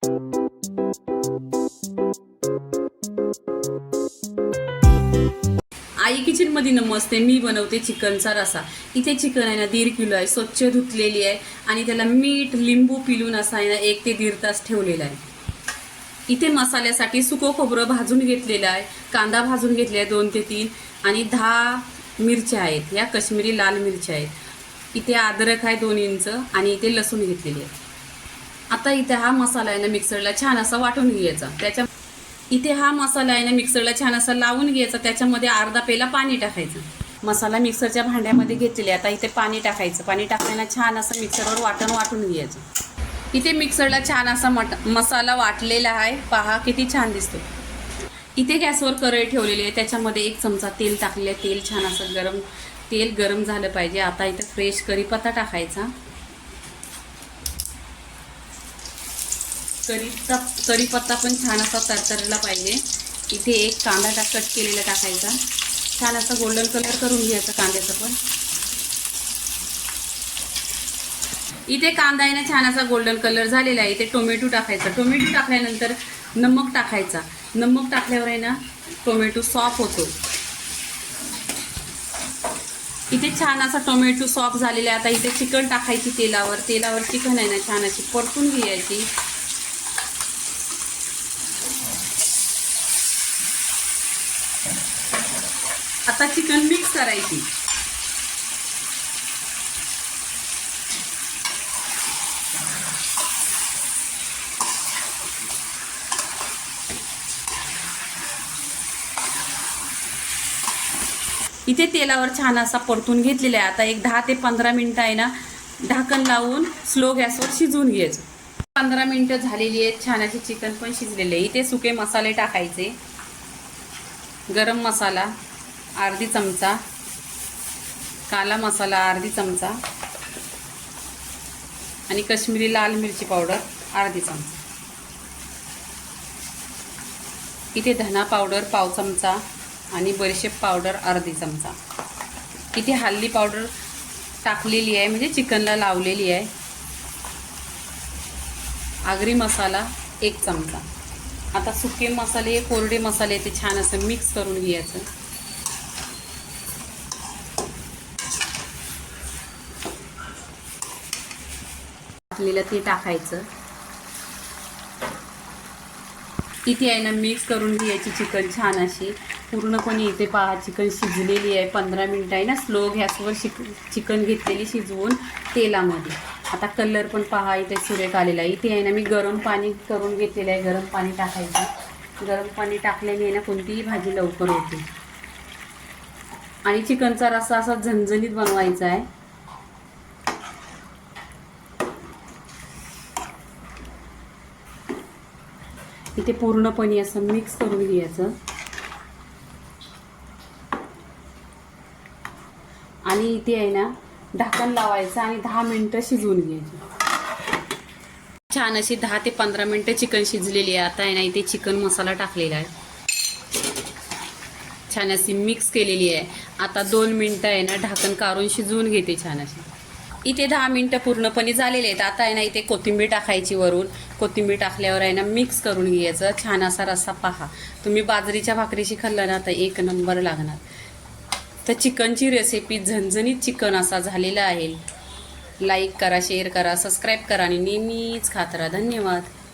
आई kitchen मध्ये नमस्ते. मी बनवते चिकनचा रसा. इथे चिकन आहे ना 1.5 किलो आहे, स्वच्छ धुतलेली आहे आणि त्याला मीठ लिंबू पिळून असा आहे ना 1 ते 1.5 तास ठेवलेला आहे. इथे मसाल्यासाठी सुकं खोबरं भाजून घेतलेलं आहे, कांदा भाजून घेतले आहे 2 ते 3 आणि 10 मिरच्या आहेत, या काश्मीरी लाल मिरच्या आहेत. इथे अद्रक आहे 2 इंच आणि इथे लसूण घेतलेली आहे. आता इथे हा मसाला आहे ना मिक्सरला छान असा वाटून घ्यायचा. इथे हा मसाला आहे ना मिक्सरला छान असा लावून घ्यायचा. त्याच्यामध्ये अर्धा पेला पाणी टाकायचं. मसाला मिक्सरच्या भांड्यामध्ये घेतलेले. आता इथे पाणी टाकायचं. पाणी टाकल्यानं छान असं मिक्सरवर वाटून घ्यायचं. इथे मिक्सरला छान असा मसाला वाटलेला आहे. पहा किती छान दिसतो. इथे गॅसवर कढई ठेवलेली आहे. त्याच्यामध्ये 1 चमचा तेल टाकले. तेल छान असं गरम झालं पाहिजे. आता इथे फ्रेश कढीपत्ता टाकायचा. कढीपत्ता पण छान असा तरतरला पाहिजे. इथे 1 कांदा कट केलेला टाकायचा. छान असा गोल्डन कलर करून घ्यायचा कांद्याचा पण. इथे कांदा आहे ना छान असा गोल्डन कलर झालेला आहे. इथे टोमॅटो टाकायचा. टोमॅटो टाकल्यानंतर नमक टाकायचा. नमक टाकल्यावर आहे ना टोमॅटो सॉफ्ट होतो. इथे छान असा टोमॅटो सॉफ्ट झालेला आहे. आता इथे चिकन टाकायची तेलावर चिकन आहे ना छान अशी परतून घ्यायची. आता चिकन मिक्स करायची. इथे तेलावर छान असा परतून घेतलेला आहे. आता एक 10 ते 15 मिनिटं आहे ना ढाकण लावून स्लो गॅसवर शिजवून घ्यायचं. 15 मिनिटं झालेली आहेत. छान असे चिकन पण शिजलेले आहे. इथे सुके मसाले टाकायचे. गरम मसाला अर्धी चमचा, काला मसाला अर्धी चमचा आणि काश्मीरी लाल मिरची पावडर अर्धी चमचा. इथे धना पावडर पाव चमचा आणि बडीशेप पावडर अर्धी चमचा. इथे हळदी पावडर टाकलेली आहे म्हणजे चिकनला लावलेली आहे. आगरी मसाला 1 चमचा. आता सुके मसाले कोरडे मसाले ते छान असं मिक्स करून घ्यायचं. टाकलेलं ते टाकायचं. इथे आहे ना मिक्स करून घ्यायची चिकन छान अशी पूर्णपणे. इथे पहा चिकन शिजलेली आहे. 15 मिनिटं आहे ना स्लो गॅसवर चिकन घेतलेली शिजवून तेलामध्ये. आता कलर पण पहा इथे सुरेख आलेला आहे. इथे आहे ना मी गरम पाणी करून घेतलेलं आहे. गरम पाणी टाकायचं. गरम पाणी टाकल्याने आहे ना कोणतीही भाजी लवकर होते. आणि चिकनचा रस्सा असा झणझणीत बनवायचा आहे. इथे पूर्णपणे असं मिक्स करून घ्यायचं. आणि इथे आहे ना ढाकण लावायचं आणि 10 मिनिटं शिजवून घ्यायची. छान अशी 10 ते 15 मिनिटं चिकन शिजलेली आहे. आता आहे ना इथे चिकन मसाला टाकलेला आहे. छान अशी मिक्स केलेली आहे. आता 2 मिनिटं आहे ना ढाकण काढून शिजवून घेते छान अशी. इथे 10 मिनिटं पूर्णपणे झालेले आहेत. आता आहे ना इथे कोथिंबीर टाकायची वरून. कोथिंबीर टाकल्यावर आहे ना मिक्स करून घ्यायचं. छान असा रस्सा पहा. तुम्ही बाजरीच्या भाकरीशी खाल्लं ना तर 1 नंबर लागणार. तर चिकनची रेसिपी झणझणीत चिकन असा झालेला आहे. लाईक करा, शेअर करा, सबस्क्राईब करा आणि नेहमीच खात राहा. धन्यवाद.